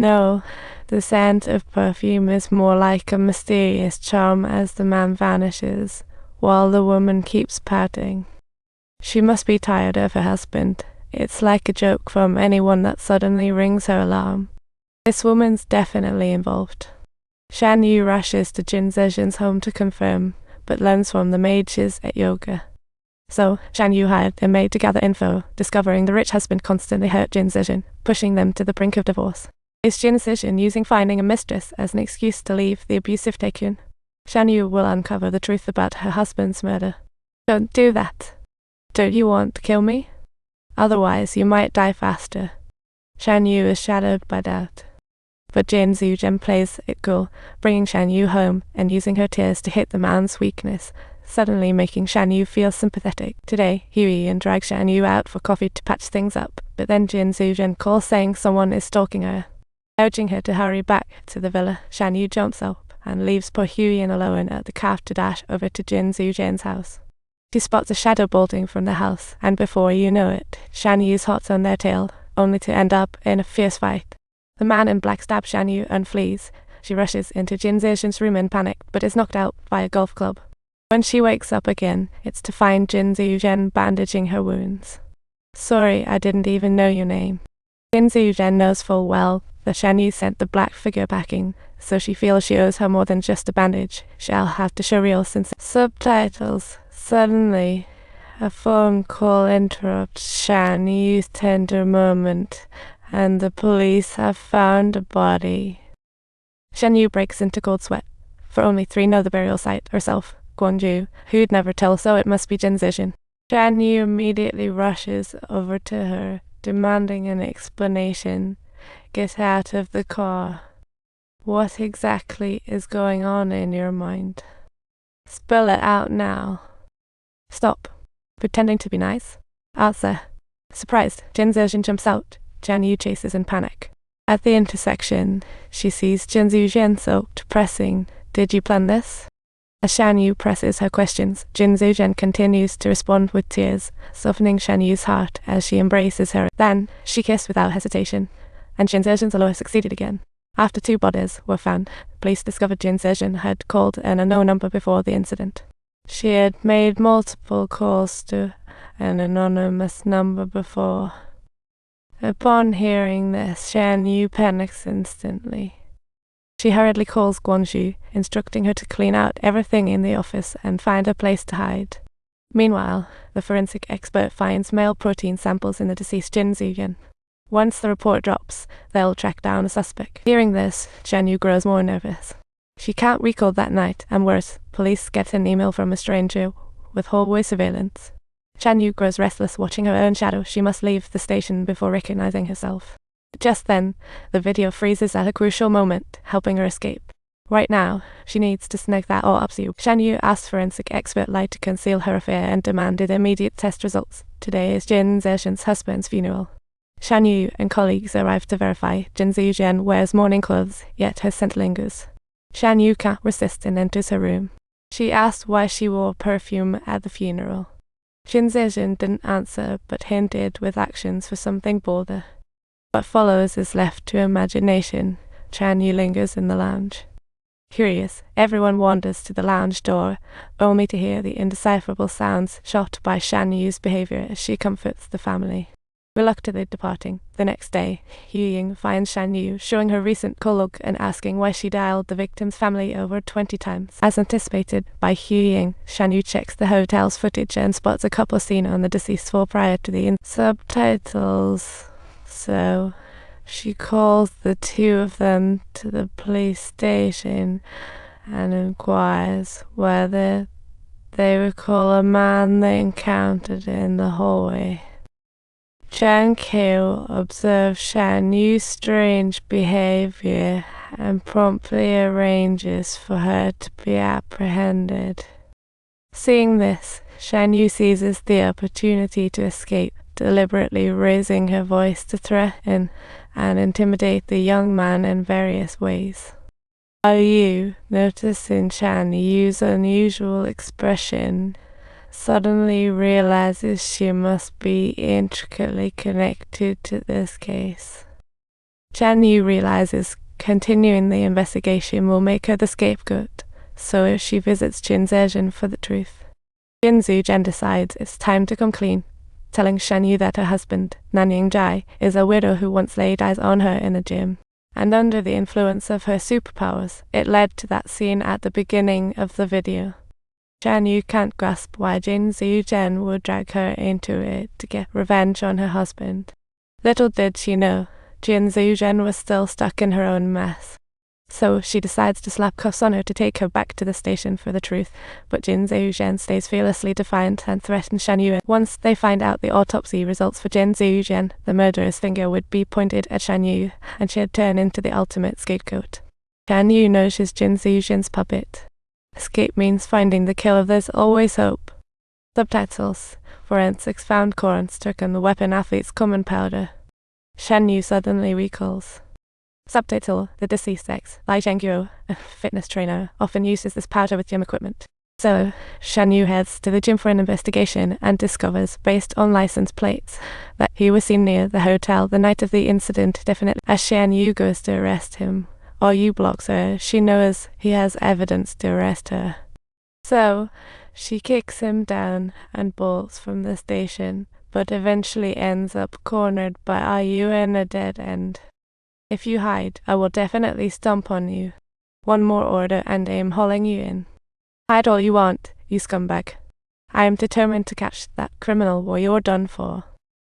No, the scent of perfume is more like a mysterious charm as the man vanishes, while the woman keeps pouting. She must be tired of her husband. It's like a joke from anyone that suddenly rings her alarm. This woman's definitely involved. Shanyu rushes to Xiuzhen's home to confirm, but learns from the mages at yoga. So, Shanyu hired a maid to gather info, discovering the rich husband constantly hurt Xiuzhen, pushing them to the brink of divorce. Is Xiuzhen using finding a mistress as an excuse to leave the abusive Taekun? Shanyu will uncover the truth about her husband's murder. Don't do that. Don't you want to kill me? Otherwise, you might die faster. Shanyu is shadowed by doubt. But Xiuzhen plays it cool, bringing Shanyu home and using her tears to hit the man's weakness, suddenly making Shanyu feel sympathetic. Today, Xiuzhen drags Shanyu out for coffee to patch things up, but then Xiuzhen calls saying someone is stalking her. Urging her to hurry back to the villa, Shanyu jumps up and leaves poor Xiuzhen alone at the caf to dash over to Xiuzhen's house. She spots a shadow bolting from the house, and before you know it, Shanyu's hot on their tail, only to end up in a fierce fight. The man in black stabs Shanyu and flees. She rushes into Xiuzhen's room in panic, but is knocked out by a golf club. When she wakes up again, it's to find Xiuzhen bandaging her wounds. Sorry, I didn't even know your name. Xiuzhen knows full well that Shanyu sent the black figure packing, so she feels she owes her more than just a bandage. She'll have to show real subtitles. Suddenly, a phone call interrupts Shanyu's tender moment, and the police have found a body. Shanyu breaks into cold sweat, for only 3 know the burial site herself, Guanju, who'd never tell, so it must be Xiuzhen. Shanyu immediately rushes over to her, demanding an explanation. Get out of the car. What exactly is going on in your mind? Spill it out now. Stop. Pretending to be nice. Answer. Surprised, Xiuzhen jumps out. Shanyu chases in panic. At the intersection, she sees Xiuzhen soaked, pressing, "Did you plan this?" As Shanyu presses her questions, Xiuzhen continues to respond with tears, softening Shanyu's heart as she embraces her. Then, she kissed without hesitation, and Xiuzhen's allure succeeded again. After 2 bodies were found, police discovered Xiuzhen had called an unknown number before the incident. She had made multiple calls to an anonymous number before. Upon hearing this, Shanyu panics instantly. She hurriedly calls Guanju, instructing her to clean out everything in the office and find a place to hide. Meanwhile, the forensic expert finds male protein samples in the deceased Xiuzhen. Once the report drops, they'll track down a suspect. Hearing this, Shanyu grows more nervous. She can't recall that night, and worse, police get an email from a stranger with hallway surveillance. Shanyu grows restless watching her own shadow. She must leave the station before recognizing herself. Just then, the video freezes at a crucial moment, helping her escape. Right now, she needs to snag that autopsy. Shanyu asked forensic expert Lai to conceal her affair and demanded immediate test results. Today is Xiuzhen's husband's funeral. Shanyu and colleagues arrive to verify. Xiuzhen wears mourning clothes, yet her scent lingers. Shanyu can't resist and enters her room. She asked why she wore perfume at the funeral. Xiuzhen didn't answer, but hinted with actions for something bolder. What follows is left to imagination. Shanyu lingers in the lounge. Curious, everyone wanders to the lounge door, only to hear the indecipherable sounds shot by Shanyu's behavior as she comforts the family. Reluctantly departing, the next day, Xiuzhen finds Shanyu showing her recent call log and asking why she dialed the victim's family over 20 times. As anticipated by Xiuzhen, Shanyu checks the hotel's footage and spots a couple seen on the deceased floor prior to the subtitles. So, she calls the 2 of them to the police station and inquires whether they recall a man they encountered in the hallway. Chen Keo observes Shanyu's strange behavior and promptly arranges for her to be apprehended. Seeing this, Shanyu seizes the opportunity to escape, deliberately raising her voice to threaten and intimidate the young man in various ways. Yu, noticing Shanyu's unusual expression, suddenly realizes she must be intricately connected to this case. Shanyu realizes continuing the investigation will make her the scapegoat, so she visits Xiuzhen for the truth. Xiuzhen decides it's time to come clean, telling Shanyu that her husband, Nanying Jai, is a widow who once laid eyes on her in a gym. And under the influence of her superpowers, it led to that scene at the beginning of the video. Shanyu can't grasp why Xiuzhen would drag her into it to get revenge on her husband. Little did she know, Xiuzhen was still stuck in her own mess. So she decides to slap cuffs on her to take her back to the station for the truth, but Xiuzhen stays fearlessly defiant and threatens Shanyu. Once they find out the autopsy results for Xiuzhen, the murderer's finger would be pointed at Shanyu, and she'd turn into the ultimate scapegoat. Shanyu knows she's Xiuzhen's puppet. Escape means finding the killer, there's always hope. Subtitles: Forensics found cornstalk and the weapon athlete's common powder. Shanyu suddenly recalls. Subtitle: The deceased ex, Lai Zhengguo, a fitness trainer, often uses this powder with gym equipment. So, Shanyu heads to the gym for an investigation and discovers, based on license plates, that he was seen near the hotel the night of the incident. Definitely, as Shanyu goes to arrest him, or Yu blocks her, she knows he has evidence to arrest her. So, she kicks him down and bolts from the station, but eventually ends up cornered by Yu in a dead end. If you hide, I will definitely stomp on you. One more order and I am hauling you in. Hide all you want, you scumbag. I am determined to catch that criminal or you're done for.